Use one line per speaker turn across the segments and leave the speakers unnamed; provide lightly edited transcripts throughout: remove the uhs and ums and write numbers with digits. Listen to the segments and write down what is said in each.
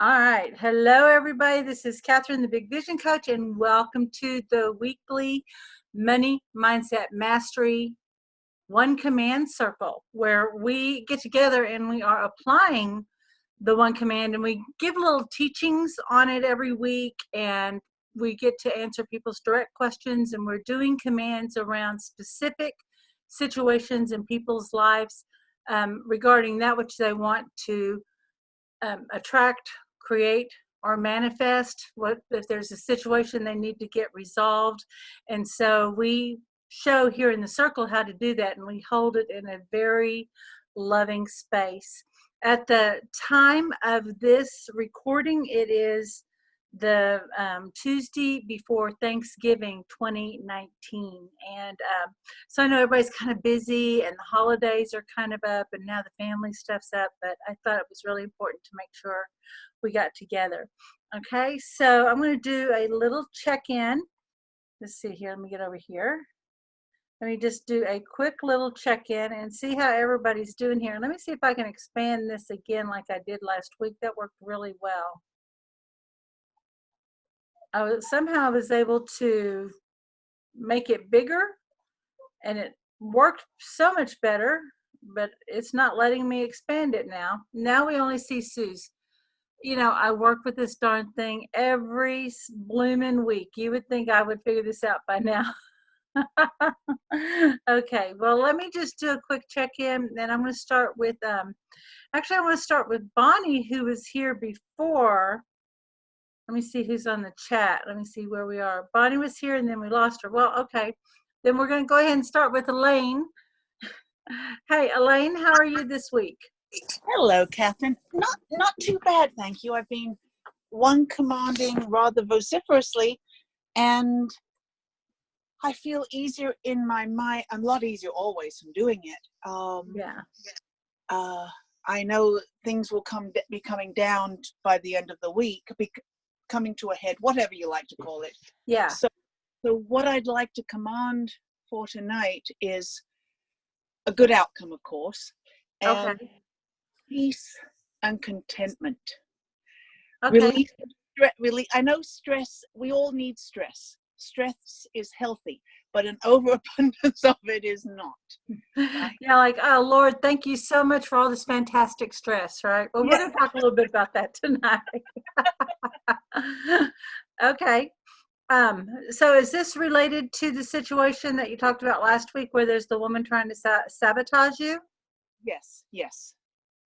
All right. Hello, everybody. This is Kathryn, the Big Vision Coach, and welcome to the weekly Money Mindset Mastery One Command Circle, where we get together and we are applying the one command, and we give little teachings on it every week, and we get to answer people's direct questions, and we're doing commands around specific situations in people's lives regarding that which they want to attract, create, or manifest. What if there's a situation they need to get resolved? And so we show here in the circle how to do that, and we hold it in a very loving space. At the time of this recording, it is the Tuesday before Thanksgiving 2019. And so I know everybody's kind of busy and the holidays are kind of up and now the family stuff's up, but I thought it was really important to make sure we got together. Okay, so I'm going to do a little check-in. Let's see here. Let me get over here. Let me just do a quick little check-in and see how everybody's doing here. Let me see if I can expand this again like I did last week. That worked really well. Somehow I was able to make it bigger and it worked so much better, but it's not letting me expand it now. Now we only see Sue's. You know, I work with this darn thing every blooming week. You would think I would figure this out by now. Okay, well, let me just do a quick check-in, and I'm going to start with, actually, I want to start with Bonnie, who was here before. Let me see who's on the chat. Let me see where we are. Bonnie was here, and then we lost her. Well, okay, then we're going to go ahead and start with Elaine. Hey, Elaine, how are you this week?
Hello, Kathryn. Not too bad, thank you. I've been one commanding rather vociferously, and I feel easier in my mind. A lot easier always from doing it. I know things will be coming down by the end of the week, coming to a head, whatever you like to call it.
Yeah.
So what I'd like to command for tonight is a good outcome, of course, and
okay.
Peace and contentment.
Okay.
Release. I know stress. We all need stress. Stress is healthy, but an overabundance of it is not.
Right? Yeah, like, oh Lord, thank you so much for all this fantastic stress, right? Well, we're going to talk a little bit about that tonight. Okay. So is this related to the situation that you talked about last week where there's the woman trying to sabotage you?
Yes.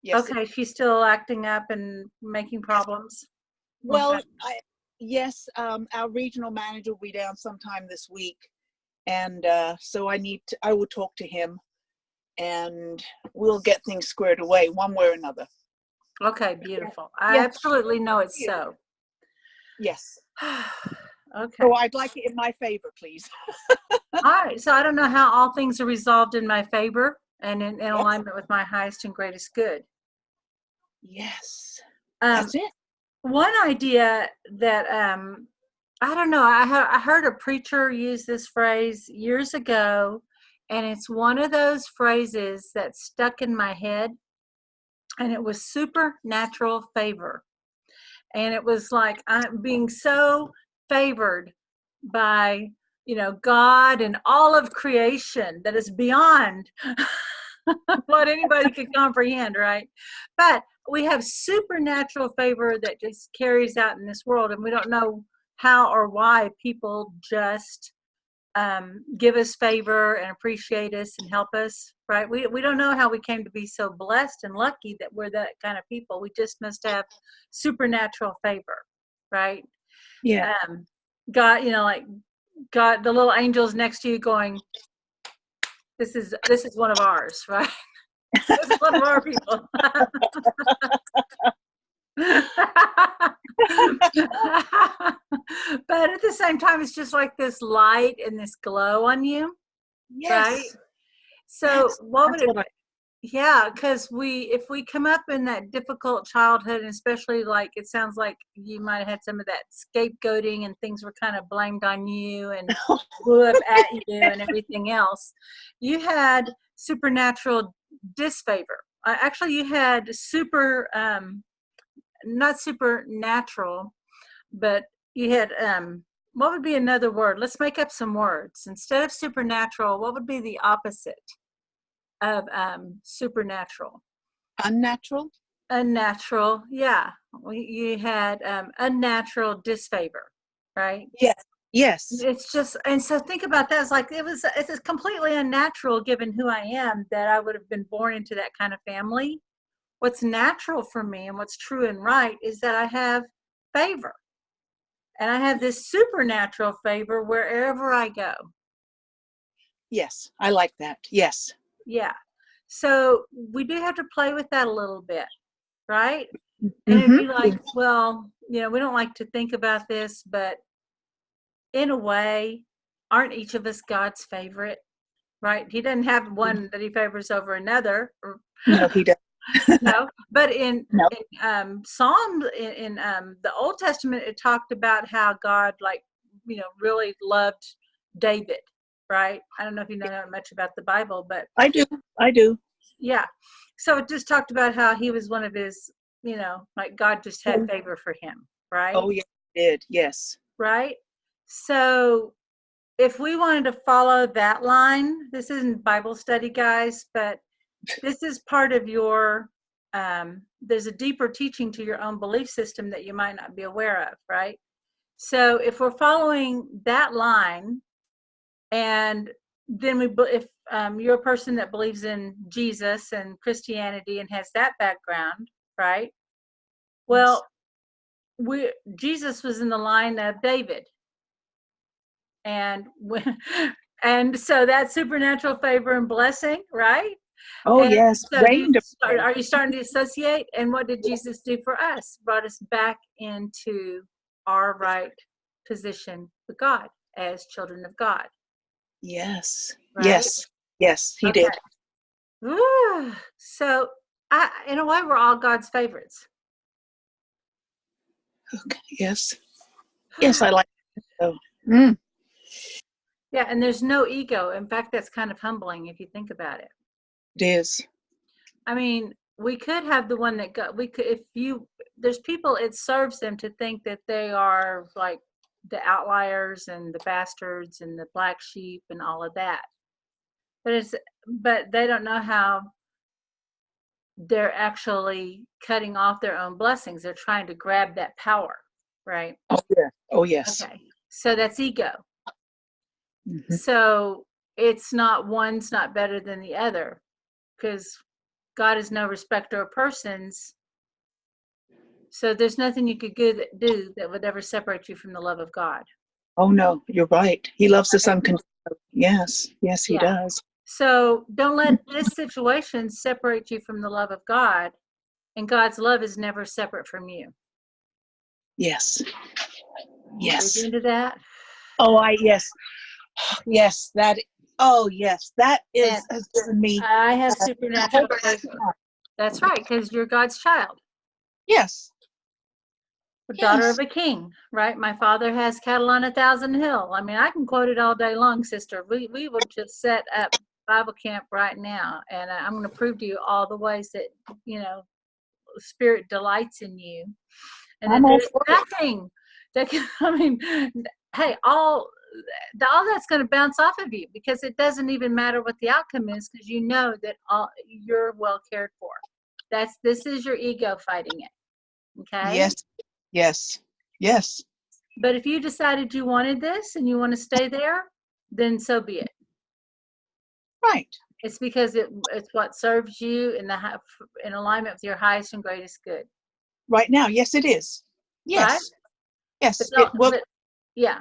Okay, she's still acting up and making problems.
Well,
okay.
Yes, our regional manager will be down sometime this week, and so I will talk to him, and we'll get things squared away one way or another.
Okay, beautiful. I absolutely know it's so.
Yes.
Okay.
So I'd like it in my favor, please.
All right. So I don't know how all things are resolved in my favor and in alignment with my highest and greatest good.
Yes. That's it.
One idea that I don't know, I heard a preacher use this phrase years ago, and it's one of those phrases that stuck in my head, and it was supernatural favor. And it was like I'm being so favored by, God and all of creation that is beyond what anybody could comprehend, right? But we have supernatural favor that just carries out in this world, and we don't know how or why people just give us favor and appreciate us and help us, right? We don't know how we came to be so blessed and lucky that we're that kind of people. We just must have supernatural favor, right?
Yeah.
God, like God, the little angels next to you going, this is one of ours, right? This is one of our people. But at the same time, it's just like this light and this glow on you.
Yes.
Right? So what would it yeah, because if we come up in that difficult childhood, and especially like it sounds like you might have had some of that scapegoating and things were kind of blamed on you and blew up at you and everything else, you had supernatural disfavor. Actually, you had not supernatural, but you had, what would be another word? Let's make up some words. Instead of supernatural, what would be the opposite of supernatural?
Unnatural?
Unnatural, yeah. You had unnatural disfavor, right?
Yes. Yes.
It's just, and so think about that. It's like it's completely unnatural given who I am that I would have been born into that kind of family. What's natural for me and what's true and right is that I have favor. And I have this supernatural favor wherever I go.
Yes. I like that. Yes.
Yeah. So we do have to play with that a little bit, right? And it'd
Mm-hmm.
be like, well, we don't like to think about this, but in a way, aren't each of us God's favorite, right? He doesn't have one that he favors over another.
No, he doesn't.
No, but in
No.
Psalms, in the Old Testament, it talked about how God, like, really loved David, right? I don't know if you know that much about the Bible, but
I do. I do.
yeah. So it just talked about how he was one of his, like God just had favor for him, right?
Oh, yeah, he did. Yes.
Right. So if we wanted to follow that line, this isn't Bible study, guys, but this is part of your, there's a deeper teaching to your own belief system that you might not be aware of, right? So if we're following that line, and then if you're a person that believes in Jesus and Christianity and has that background, right? Well, Jesus was in the line of David. And and so that's supernatural favor and blessing, right?
Oh,
And
yes.
so
Reigned
are you starting to associate? And what did Jesus do for us? Brought us back into our right position with God as children of God,
Yes.
right?
Yes. Yes, he
Okay.
did.
Ooh. So in a way, we're all God's favorites.
Okay. Yes. Yes, I like it. So,
Yeah, and there's no ego. In fact, that's kind of humbling if you think about it.
it is.
I mean, we could have the one that got, we could, there's people, it serves them to think that they are like the outliers and the bastards and the black sheep and all of that. But they don't know how they're actually cutting off their own blessings. They're trying to grab that power, right?
Oh, yeah. Oh, yes.
Okay. So that's ego.
Mm-hmm.
So one's not better than the other because God is no respecter of persons. So there's nothing you could do that would ever separate you from the love of God.
Oh, no, you're right. He loves us unconditionally. Yes. Yes, he
Yeah.
does.
So don't let this situation separate you from the love of God. And God's love is never separate from you.
Yes. Yes.
Are you into that?
Oh, yes. Yes, yes, that has given me.
I have supernatural favor. That's right, because you're God's child.
Yes.
Daughter of a king, right? My father has cattle on 1,000 hill. I mean, I can quote it all day long, sister. We will just set up Bible camp right now, and I'm going to prove to you all the ways that Spirit delights in you, and that there's nothing that can. I mean, hey, all that's going to bounce off of you because it doesn't even matter what the outcome is because you know that you're well cared for. This is your ego fighting it. Okay.
Yes. Yes. Yes.
But if you decided you wanted this and you want to stay there, then so be it.
Right.
It's because it's what serves you in alignment with your highest and greatest good.
Right now, yes, it is. Yes.
Right?
Yes.
Yeah.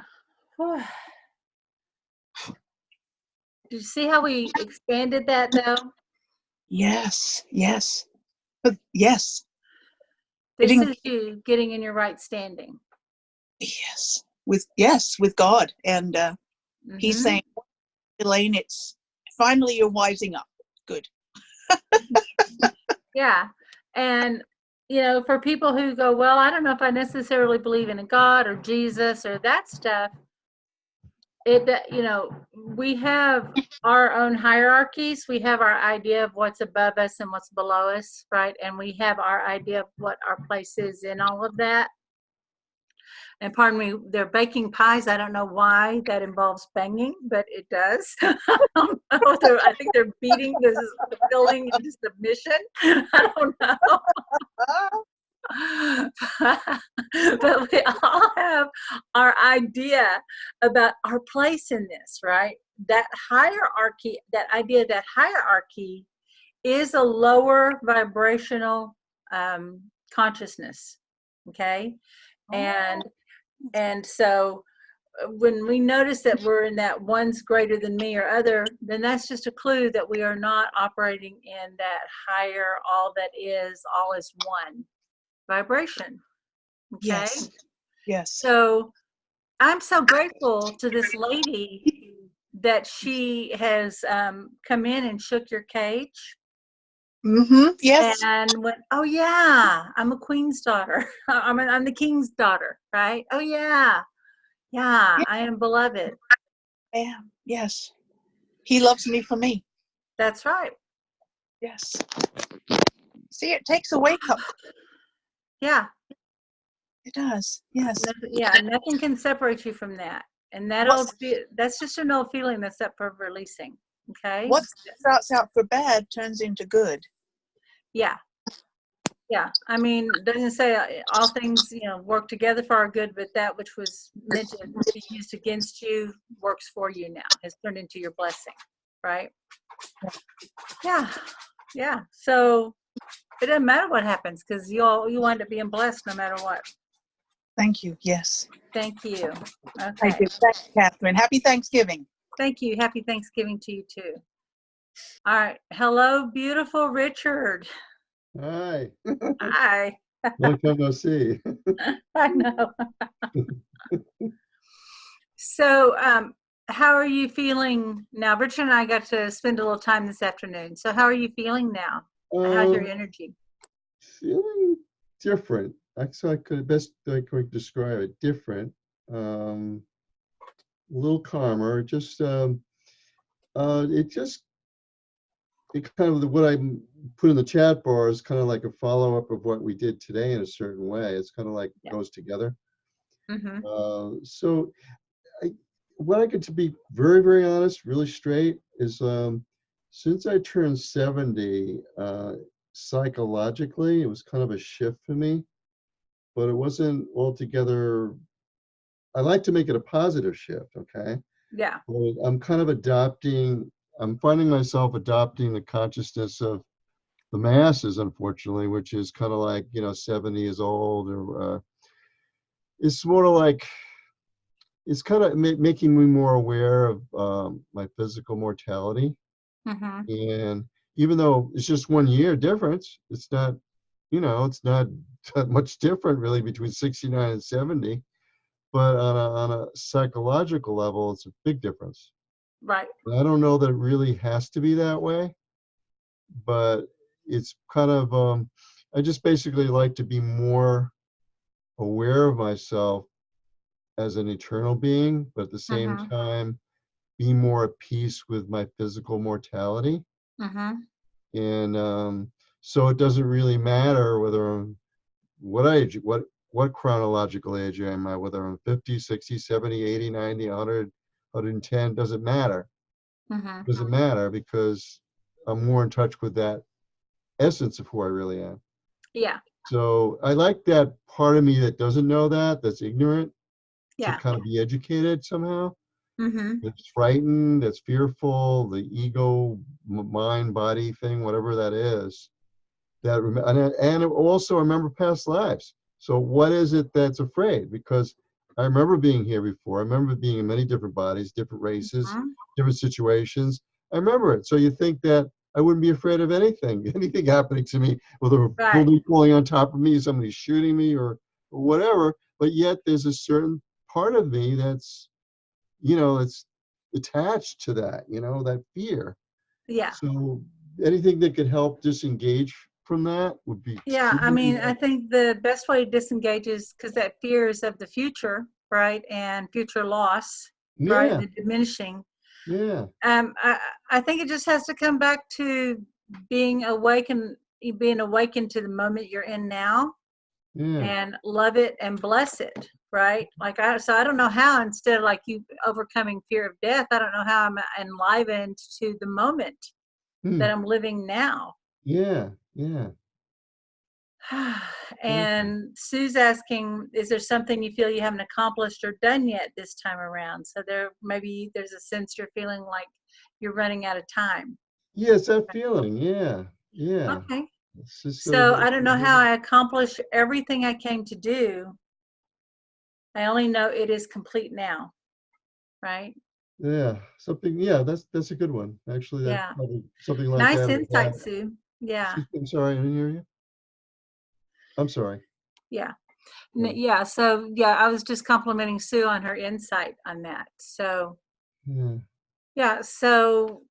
Did you see how we expanded that though?
Yes. Yes. Yes.
This is you getting in your right standing.
Yes. With God. And he's saying, Elaine, it's finally you're wising up. Good.
Yeah. And for people who go, well, I don't know if I necessarily believe in a God or Jesus or that stuff. you know, we have our own hierarchies. We have our idea of what's above us and what's below us, right? And we have our idea of what our place is in all of that. And pardon me, they're baking pies. I don't know why that involves banging, but it does. I don't know. I think they're beating the filling into submission. I don't know. But we all have our idea about our place in this, right? That hierarchy, that idea that hierarchy is a lower vibrational consciousness, okay? And so when we notice that we're in that one's greater than me or other, then that's just a clue that we are not operating in that higher, all that is, all is one vibration. Okay.
Yes.
So I'm so grateful to this lady that she has come in and shook your cage.
Yes.
And went, oh yeah, I'm a queen's daughter. I'm the king's daughter, right? Oh yeah, yeah, I am beloved.
I am. Yes. He loves me for me.
That's right.
Yes. See, it takes a wake up.
Yeah.
It does. Yes.
Nothing can separate you from that. And that's just an old feeling that's up for releasing. Okay.
What starts out for bad turns into good.
Yeah. Yeah. I mean, it doesn't say all things, work together for our good, but that which was meant to be used against you works for you now, has turned into your blessing. Right. Yeah. Yeah. So it doesn't matter what happens because you wind up being blessed no matter what.
Thank you. Yes.
Thank you. Okay.
Thank you. Thanks, Kathryn. Happy Thanksgiving.
Thank you. Happy Thanksgiving to you too. All right. Hello, beautiful Richard.
Hi.
Hi.
Long time no see.
I know. So, how are you feeling now? Richard and I got to spend a little time this afternoon. So, how are you feeling now? How's your energy?
Feeling different. Actually, best I could describe it, different. A little calmer. It kind of, what I put in the chat bar is kind of like a follow-up of what we did today in a certain way. It's kind of like goes together.
Mm-hmm.
So what I get to be very, very honest, really straight, is since I turned 70, psychologically, it was kind of a shift for me, but it wasn't altogether, I like to make it a positive shift, okay?
Yeah.
But I'm finding myself adopting the consciousness of the masses, unfortunately, which is kind of like, 70 years old, or it's sort of like, it's kind of making me more aware of my physical mortality.
Mm-hmm.
And even though it's just 1 year difference, it's not, it's not that much different really between 69 and 70. But on a psychological level, it's a big difference.
Right.
And I don't know that it really has to be that way, but it's kind of, I just basically like to be more aware of myself as an eternal being, but at the same
Mm-hmm.
time, be more at peace with my physical mortality.
Mm-hmm.
And so it doesn't really matter whether I'm what age, what chronological age am I, whether I'm 50, 60, 70, 80, 90, 100, 110, doesn't matter.
Mm-hmm.
Doesn't matter because I'm more in touch with that essence of who I really am.
Yeah.
So I like that part of me that doesn't know that's ignorant, to
Yeah.
kind of be educated somehow.
Mm-hmm.
That's frightened, that's fearful, the ego, mind, body thing, whatever that is. And also remember past lives. So what is it that's afraid? Because I remember being here before. I remember being in many different bodies, different races,
Mm-hmm.
different situations. I remember it. So you think that I wouldn't be afraid of anything, anything happening to me, whether a
Right.
building falling on top of me, somebody shooting me, or whatever. But yet there's a certain part of me that's, it's attached to that, that fear.
Yeah.
So anything that could help disengage from that would be
Yeah. I
extremely
mean, I
helpful.
think the best way to disengage is because that fear is of the future, right? And future loss. right?
Yeah.
The diminishing.
Yeah.
I think it just has to come back to being awakened to the moment you're in now,
Yeah.
and love it and bless it, right? So I don't know how, instead of like you overcoming fear of death, I don't know how I'm enlivened to the moment
Hmm.
that I'm living now.
Yeah. Yeah. Thank you.
And Sue's asking, is there something you feel you haven't accomplished or done yet this time around? So maybe there's a sense you're feeling like you're running out of time.
Yes, that feeling. Yeah. Yeah.
Okay.
It's just gonna
So
be.
I don't know how I accomplish everything I came to do. I only know it is complete now, right?
Yeah. Something. Yeah. That's a good one. Actually, that
Yeah.
probably something like
Nice
that.
insight, Sue. Yeah.
I'm sorry. I didn't hear you. I'm sorry.
Yeah.
Yeah.
Yeah. So, yeah, I was just complimenting Sue on her insight on that. So,
Yeah.
yeah. So,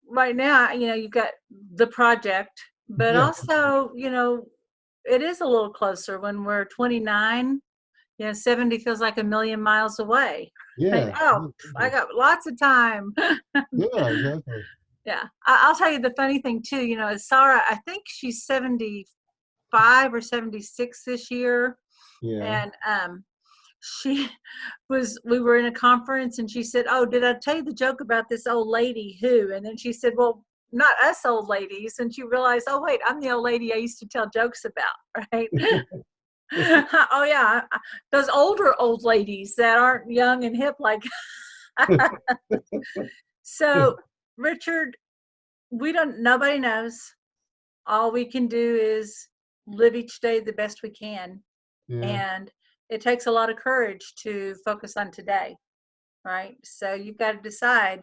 right now, you've got the project, but
Yeah.
also, it is a little closer when we're 29. 70 feels like a million miles away. Like,
Yeah.
oh, I got lots of time.
Yeah. Exactly.
Yeah. I'll tell you the funny thing too, Asara, I think she's 75 or 76 this year.
Yeah.
And she we were in a conference and she said, oh, did I tell you the joke about this old lady who? And then she said, well, not us old ladies. And she realized, oh, wait, I'm the old lady I used to tell jokes about, right? Oh, yeah. Those older old ladies that aren't young and hip like. So, Richard, nobody knows. All we can do is live each day the best we can.
Yeah.
And it takes a lot of courage to focus on today, right? So you've got to decide,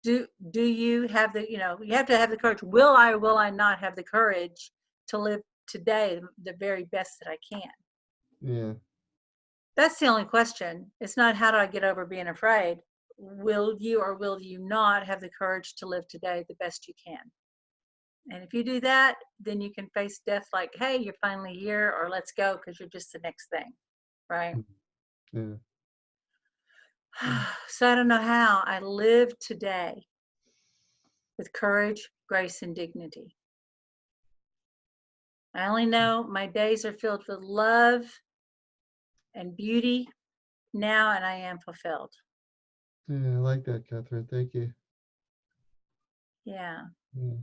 do you have you have to have the courage. Will I or will I not have the courage to live today the very best that I can?
Yeah.
That's the only question. It's not how do I get over being afraid. Will you or will you not have the courage to live today the best you can? And if you do that, then you can face death like, hey, you're finally here, or let's go because you're just the next thing, right?
Yeah.
So I don't know how I live today with courage, grace, and dignity. I only know my days are filled with love and beauty now, and I am fulfilled.
Yeah. I like that, Kathryn. Thank you.
Yeah.
Yeah.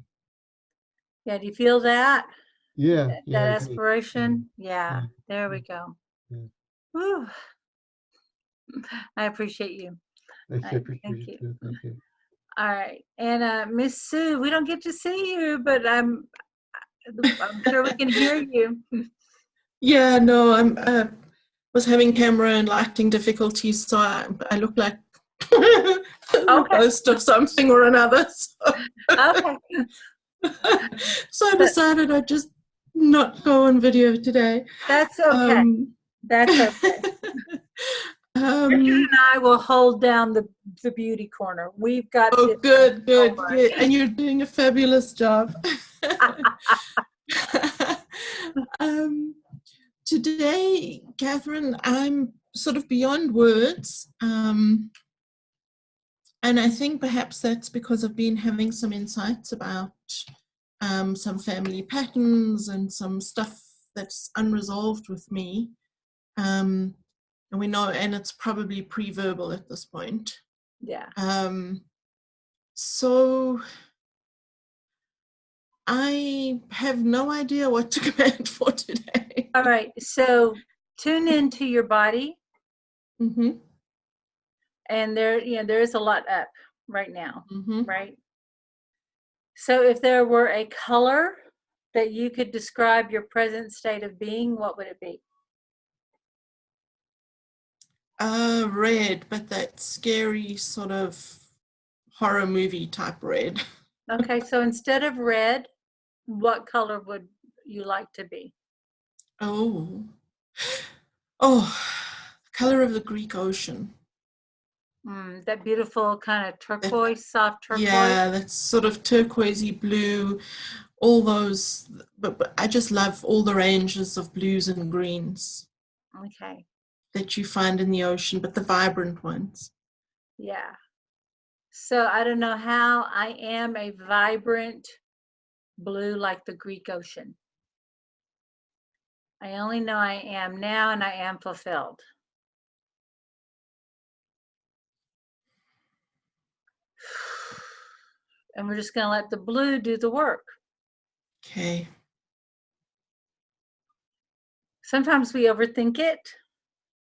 Yeah. Do you feel that?
Yeah. Yeah.
That
I do.
aspiration? Yeah.
Yeah.
There we go.
Yeah.
Whew. I appreciate you.
I
All right,
appreciate
thank
it
you.
too. Thank you.
All right. And Miss Sue, we don't get to see you, but I'm sure we can hear you.
Yeah, no, I'm was having camera and lighting difficulties, so I look like the
Okay.
host of something or another.
Okay.
So I decided I'd just not go on video today.
That's okay. That's okay. Richard and I will hold down the beauty corner. We've got
Oh,
this.
good. And you're doing a fabulous job. Today, Kathryn, I'm sort of beyond words. And I think perhaps that's because I've been having some insights about some family patterns and some stuff that's unresolved with me. And we know, and it's probably pre-verbal at this point.
Yeah.
So I have no idea what to command for today.
All right. So tune into your body.
Mm-hmm.
And there is a lot up right now,
Mm-hmm.
right? So if there were a color that you could describe your present state of being, what would it be?
Red, but that scary sort of horror movie type red.
Okay, so instead of red, what color would you like to be?
Oh, color of the Greek ocean.
That beautiful kind of turquoise, soft turquoise.
Yeah, that's sort of turquoisey blue, all those, but I just love all the ranges of blues and greens
Okay.
that you find in the ocean, but the vibrant ones.
Yeah. So I don't know how I am a vibrant blue like the Greek ocean. I only know I am now, and I am fulfilled. And we're just going to let the blue do the work.
Okay.
Sometimes we overthink it.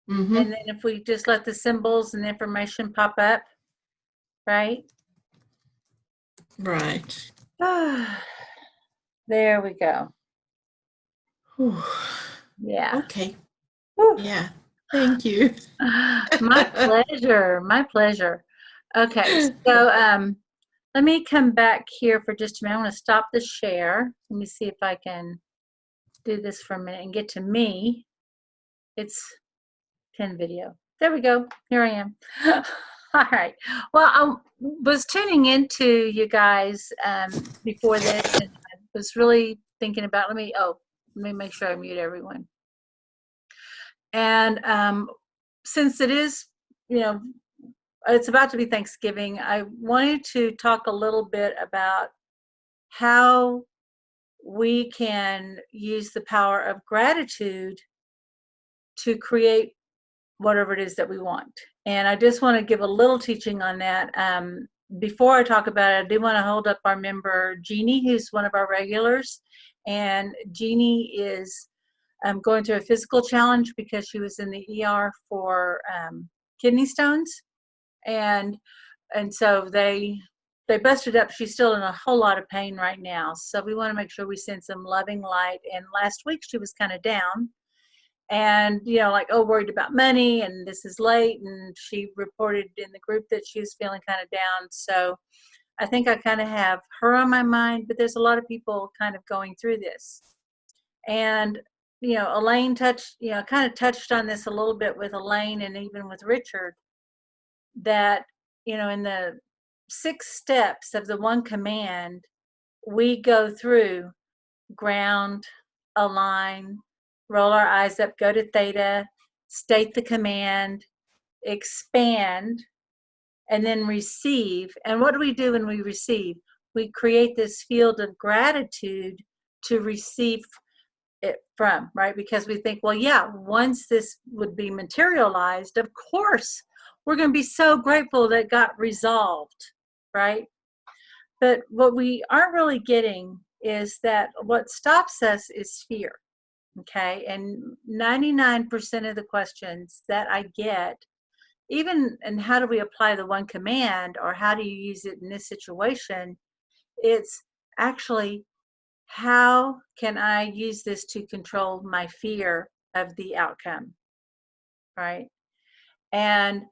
Mm-hmm.
And then if we just let the symbols and information pop up, right?
Right.
There we go.
Whew.
Yeah.
Okay.
Whew.
Yeah. Thank you.
My pleasure. My pleasure. Okay. So let me come back here for just a minute. I'm going to stop the share. Let me see if I can do this for a minute and get to me. It's pin video. There we go. Here I am. All right. Well, I was tuning into you guys before this, and I was really thinking about. Let me make sure I mute everyone. And since it is, it's about to be Thanksgiving, I wanted to talk a little bit about how we can use the power of gratitude to create whatever it is that we want. And I just want to give a little teaching on that. Before I talk about it, I do want to hold up our member, Jeannie, who's one of our regulars. And Jeannie is going through a physical challenge because she was in the ER for kidney stones. And so they busted up. She's still in a whole lot of pain right now. So we want to make sure we send some loving light. And last week she was kind of down. And, like, worried about money and this is late. And she reported in the group that she was feeling kind of down. So I think I kind of have her on my mind, but there's a lot of people kind of going through this. And, Elaine kind of touched on this a little bit with Elaine and even with Richard, that, in the 6 steps of the one command, we go through ground, align, roll our eyes up, go to theta, state the command, expand, and then receive. And what do we do when we receive? We create this field of gratitude to receive it from, right? Because we think, well, yeah, once this would be materialized, of course, we're going to be so grateful that it got resolved, right? But what we aren't really getting is that what stops us is fear. Okay. And 99% of the questions that I get, even, and how do we apply the one command, or how do you use it in this situation? It's actually, how can I use this to control my fear of the outcome? Right. And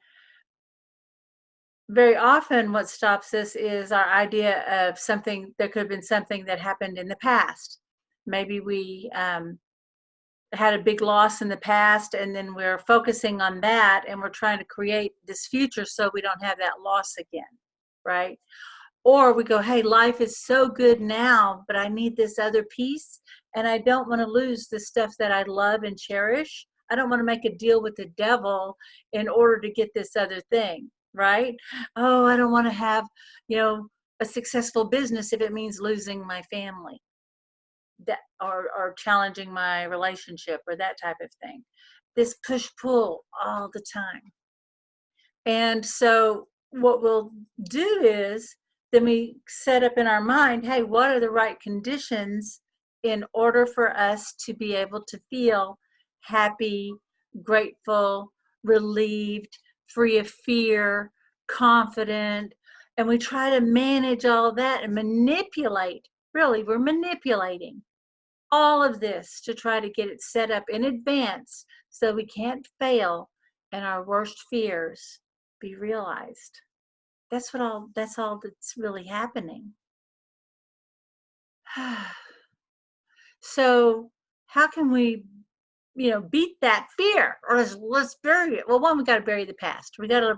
very often what stops us is our idea of something. There could have been something that happened in the past. Maybe we had a big loss in the past, and then we're focusing on that, and we're trying to create this future so we don't have that loss again, right? Or we go, hey, life is so good now, but I need this other piece, and I don't want to lose the stuff that I love and cherish. I don't want to make a deal with the devil in order to get this other thing, right? Oh, I don't want to have, a successful business if it means losing my family, that or challenging my relationship, or that type of thing. This push-pull all the time. And so what we'll do is then we set up in our mind, hey, what are the right conditions in order for us to be able to feel happy, grateful, relieved, free of fear, confident? And we try to manage all that and manipulate. Really, we're manipulating all of this to try to get it set up in advance so we can't fail and our worst fears be realized. That's all that's really happening. So how can we, beat that fear? Or let's bury it. Well, one, we got to bury the past. We got to,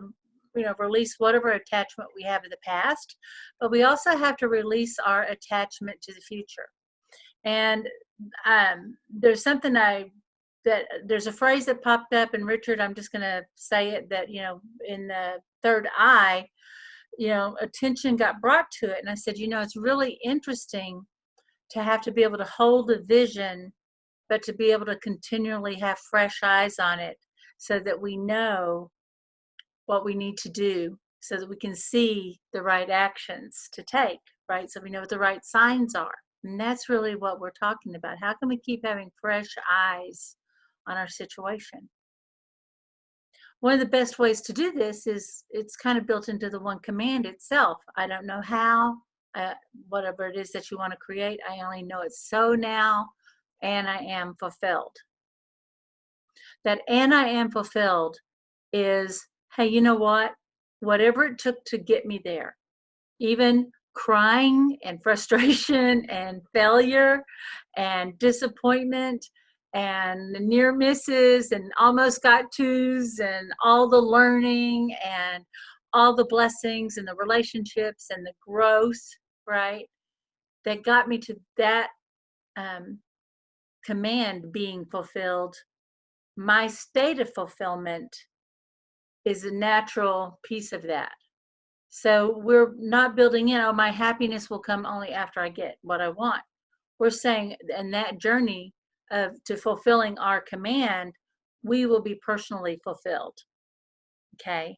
release whatever attachment we have in the past, but we also have to release our attachment to the future. And there's something I that there's a phrase that popped up, and Richard, I'm just going to say it, that, in the third eye, attention got brought to it. And I said, it's really interesting to have to be able to hold a vision, but to be able to continually have fresh eyes on it so that we know what we need to do, so that we can see the right actions to take, right? So we know what the right signs are. And that's really what we're talking about. How can we keep having fresh eyes on our situation? One of the best ways to do this is, it's kind of built into the one command itself. I don't know how, whatever it is that you want to create, I only know it's so now, and I am fulfilled. That "and I am fulfilled" is, hey, you know what? Whatever it took to get me there, even crying and frustration and failure and disappointment and near misses and almost got tos and all the learning and all the blessings and the relationships and the growth, right? That got me to that command being fulfilled. My state of fulfillment is a natural piece of that. So we're not building in, oh, my happiness will come only after I get what I want. We're saying in that journey to fulfilling our command, we will be personally fulfilled. Okay.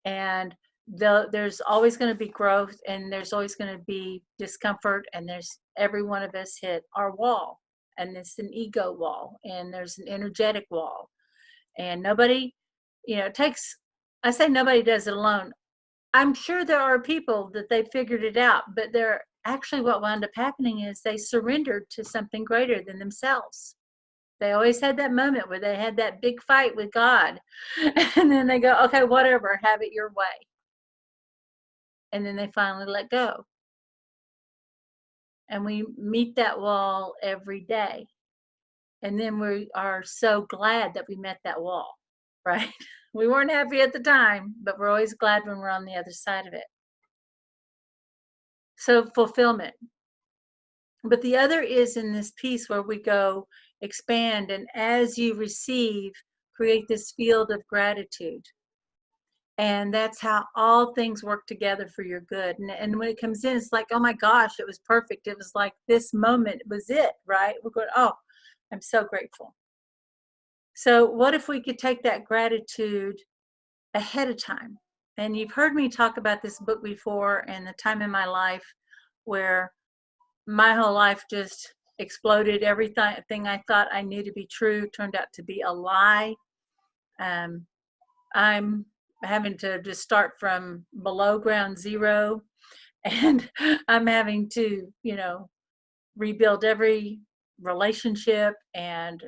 And there's always going to be growth, and there's always going to be discomfort, and every one of us hit our wall, and it's an ego wall, and there's an energetic wall, and nobody, I say nobody does it alone. I'm sure there are people that they figured it out, but they're actually, what wound up happening is they surrendered to something greater than themselves. They always had that moment where they had that big fight with God, and then they go, okay, whatever, have it your way. And then they finally let go. And we meet that wall every day. And then we are so glad that we met that wall, right? We weren't happy at the time, but we're always glad when we're on the other side of it. So fulfillment. But the other is in this piece where we go expand, and as you receive, create this field of gratitude. And that's how all things work together for your good. And when it comes in, it's like, oh my gosh, it was perfect. It was like this moment was it, right? We're going, oh, I'm so grateful. So what if we could take that gratitude ahead of time? And you've heard me talk about this book before, and the time in my life where my whole life just exploded. Everything I thought I knew to be true turned out to be a lie. I'm having to just start from below ground zero, and I'm having to, rebuild every relationship and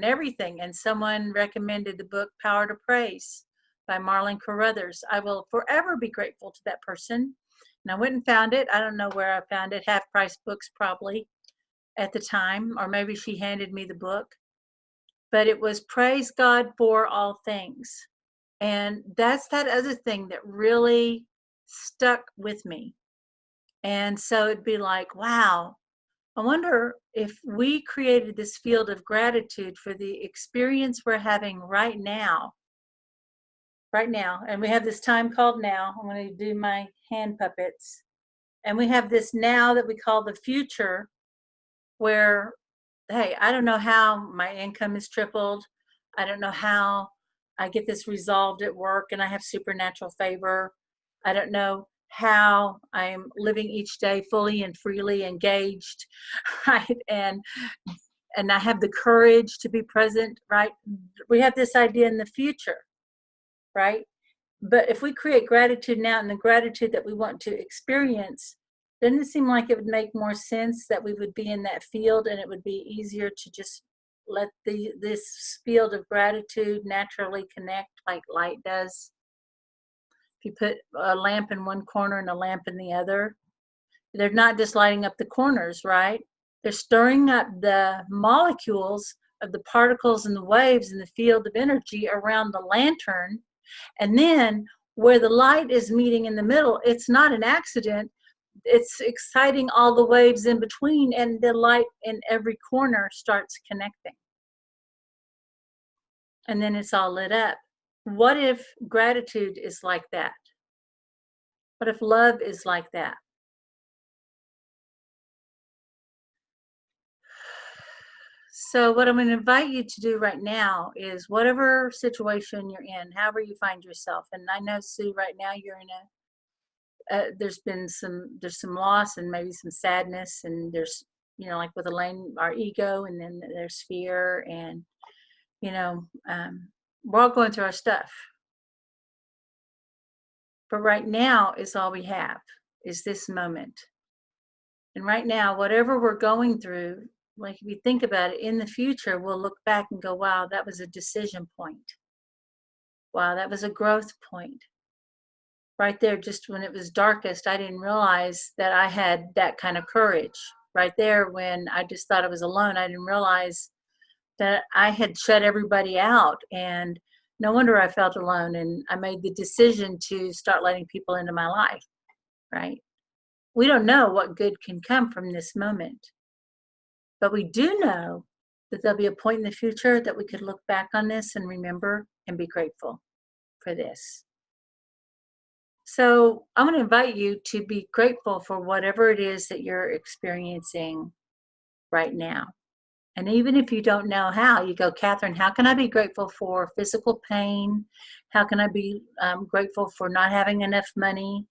everything. And someone recommended the book Power to Praise by Merlin Carothers. I will forever be grateful to that person. And I went and found it. I don't know where I found it. Half price books probably at the time, or maybe she handed me the book. But it was praise God for all things. And that's that other thing that really stuck with me. And so it'd be like, wow, I wonder if we created this field of gratitude for the experience we're having right now. And we have this time called now. I'm going to do my hand puppets. And we have this now that we call the future, where, hey, I don't know how my income is tripled. I don't know how I get this resolved at work and I have supernatural favor. I don't know how I'm living each day fully and freely engaged, right? And I have the courage to be present, right? We have this idea in the future, right? But if we create gratitude now, and the gratitude that we want to experience, doesn't it seem like it would make more sense that we would be in that field, and it would be easier to just let this field of gratitude naturally connect like light does? If you put a lamp in one corner and a lamp in the other, they're not just lighting up the corners, right? They're stirring up the molecules of the particles and the waves in the field of energy around the lantern. And then where the light is meeting in the middle, it's not an accident. It's exciting all the waves in between, and the light in every corner starts connecting. and then it's all lit up. What if gratitude is like that? What if love is like that? So what I'm going to invite you to do right now is whatever situation you're in, however you find yourself. And I know, Sue, right now you're in there's some loss and maybe some sadness, and there's, like with Elaine, our ego, and then there's fear, and we're all going through our stuff. But right now is all we have, is this moment. And right now, whatever we're going through, like if you think about it, in the future, we'll look back and go, wow, that was a decision point. Wow, that was a growth point. Right there, just when it was darkest, I didn't realize that I had that kind of courage. Right there, when I just thought I was alone, I didn't realize that I had shut everybody out, and no wonder I felt alone. And I made the decision to start letting people into my life, right? We don't know what good can come from this moment, but we do know that there'll be a point in the future that we could look back on this and remember and be grateful for this. So I'm going to invite you to be grateful for whatever it is that you're experiencing right now. And even if you don't know how, you go, Kathryn, how can I be grateful for physical pain? How can I be grateful for not having enough money?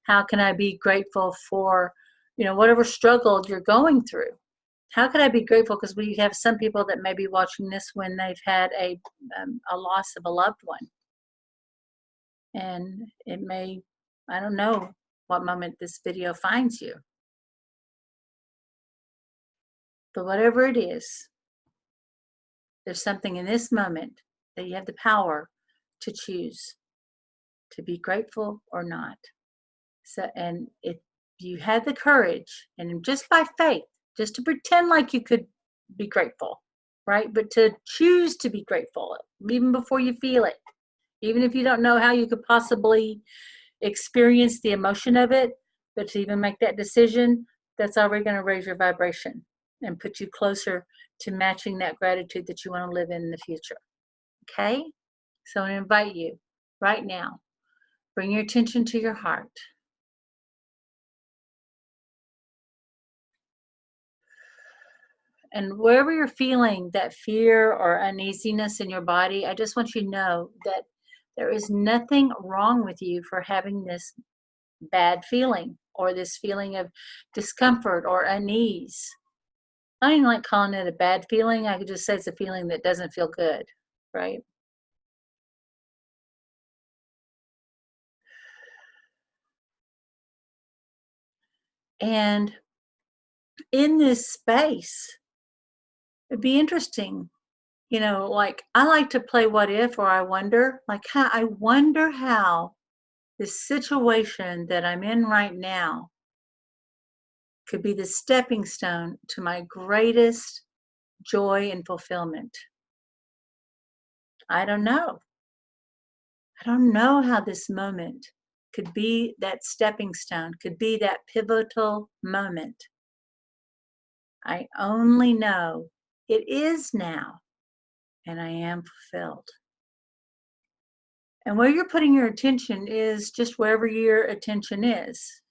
How can I be grateful for, whatever struggle you're going through? How can I be grateful? Because we have some people that may be watching this when they've had a loss of a loved one. And it may, I don't know what moment this video finds you. But whatever it is, there's something in this moment that you have the power to choose to be grateful or not. So, and if you had the courage, and just by faith, just to pretend like you could be grateful, right? But to choose to be grateful, even before you feel it, even if you don't know how you could possibly experience the emotion of it, but to even make that decision, that's already going to raise your vibration and put you closer to matching that gratitude that you want to live in the future. Okay? So I invite you right now, bring your attention to your heart. And wherever you're feeling that fear or uneasiness in your body, I just want you to know that there is nothing wrong with you for having this bad feeling or this feeling of discomfort or unease. I don't even like calling it a bad feeling. I could just say it's a feeling that doesn't feel good, right? And in this space, it'd be interesting, like I like to play what if, or I wonder, I wonder how this situation that I'm in right now could be the stepping stone to my greatest joy and fulfillment. I don't know. I don't know how this moment could be that stepping stone, could be that pivotal moment. I only know it is now, and I am fulfilled. And where you're putting your attention is just wherever your attention is.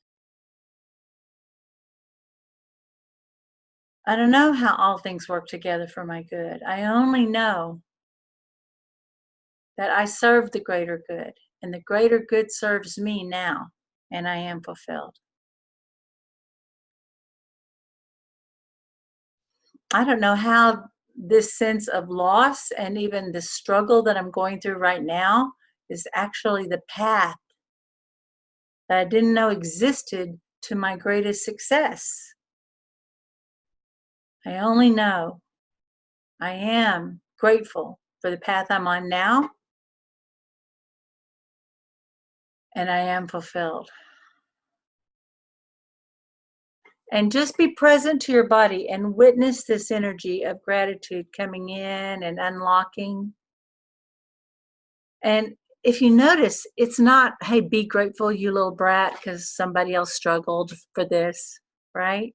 I don't know how all things work together for my good. I only know that I serve the greater good, and the greater good serves me now, and I am fulfilled. I don't know how this sense of loss and even the struggle that I'm going through right now is actually the path that I didn't know existed to my greatest success. I only know I am grateful for the path I'm on now, and I am fulfilled. And just be present to your body and witness this energy of gratitude coming in and unlocking. And if you notice, it's not, hey, be grateful, you little brat, because somebody else struggled for this, right?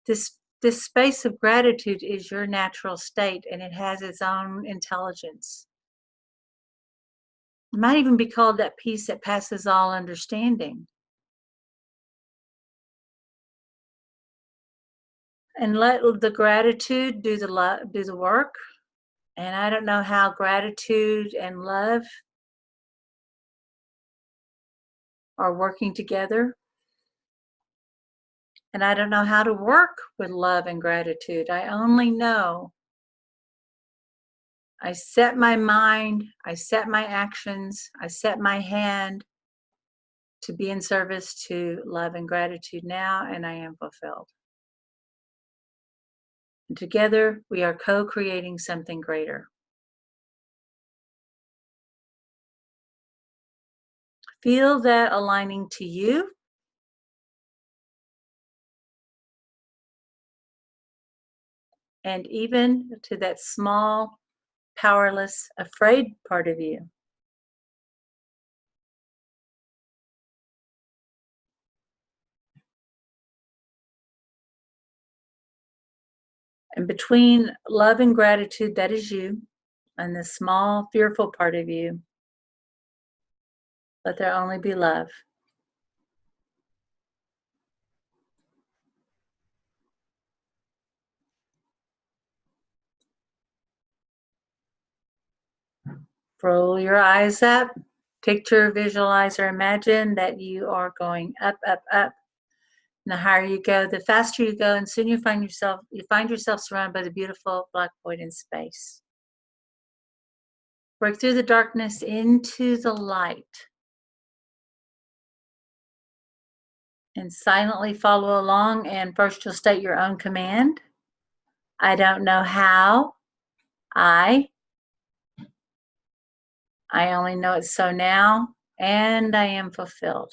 This space of gratitude is your natural state, and it has its own intelligence. It might even be called that peace that passes all understanding. And let the gratitude do the work. And I don't know how gratitude and love are working together. And I don't know how to work with love and gratitude. I only know I set my mind, I set my actions, I set my hand to be in service to love and gratitude now, and I am fulfilled. And together, we are co-creating something greater. Feel that aligning to you. And even to that small, powerless, afraid part of you. And between love and gratitude, that is you, and the small, fearful part of you, let there only be love. Roll your eyes up. Picture, visualize, or imagine that you are going up, up, up. And the higher you go, the faster you go, and soon you find yourself surrounded by the beautiful black void in space. Break through the darkness into the light. And silently follow along, and first you'll state your own command. I don't know how. I only know it's so now, and I am fulfilled.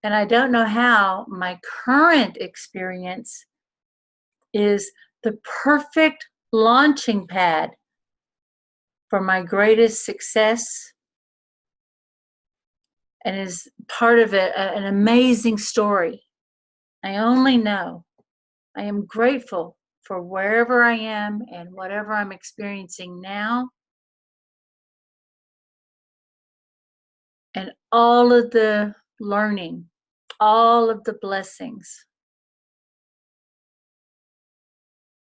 And I don't know how my current experience is the perfect launching pad for my greatest success and is part of an amazing story. I only know I am grateful for wherever I am and whatever I'm experiencing now, and all of the learning, all of the blessings,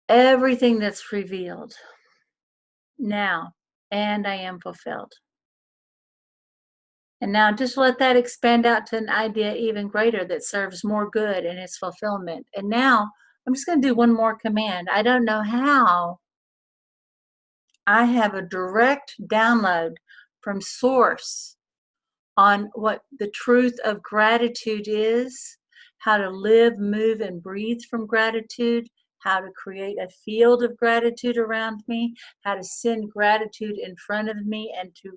everything that's revealed now, and I am fulfilled. And now just let that expand out to an idea even greater that serves more good in its fulfillment. And now I'm just going to do one more command. I don't know how. I have a direct download from Source on what the truth of gratitude is, how to live, move, and breathe from gratitude, how to create a field of gratitude around me, how to send gratitude in front of me, and to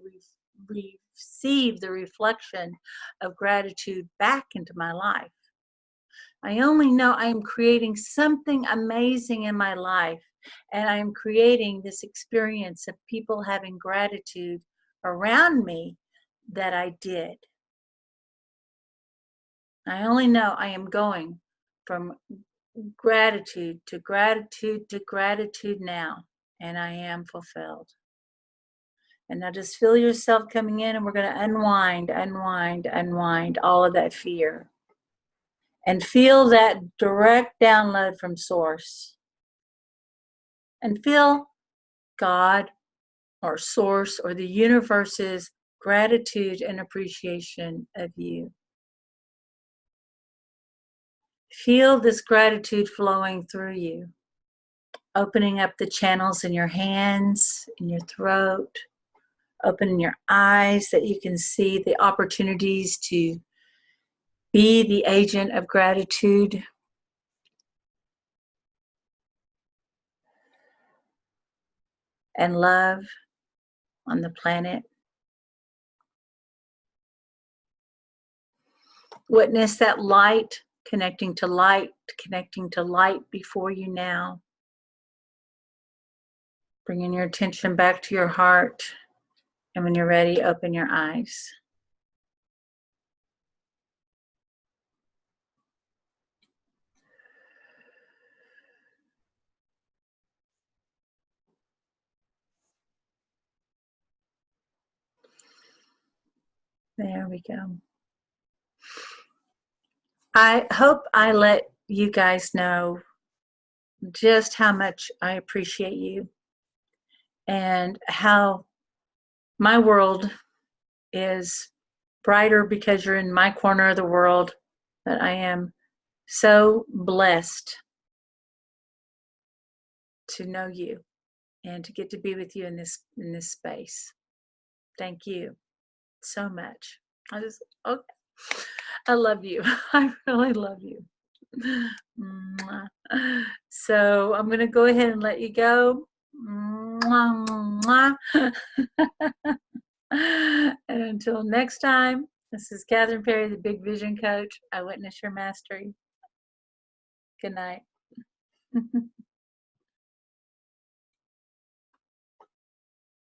receive the reflection of gratitude back into my life. I only know I am creating something amazing in my life, and I am creating this experience of people having gratitude around me that I did. I only know I am going from gratitude to gratitude to gratitude now, and I am fulfilled. And now just feel yourself coming in, and we're going to unwind all of that fear. And feel that direct download from Source. And feel God or Source or the universe's gratitude and appreciation of you. Feel this gratitude flowing through you, opening up the channels in your hands, in your throat, opening your eyes that you can see the opportunities to be the agent of gratitude. And love on the planet. Witness that light, connecting to light before you now. Bringing your attention back to your heart. And when you're ready, open your eyes. There we go. I hope I let you guys know just how much I appreciate you and how my world is brighter because you're in my corner of the world, that I am so blessed to know you and to get to be with you in this space. Thank you so much. Okay. I love you. I really love you. Mwah. So I'm going to go ahead and let you go. Mwah, mwah. And until next time, this is Kathryn Perry, the Big Vision Coach. I witness your mastery. Good night.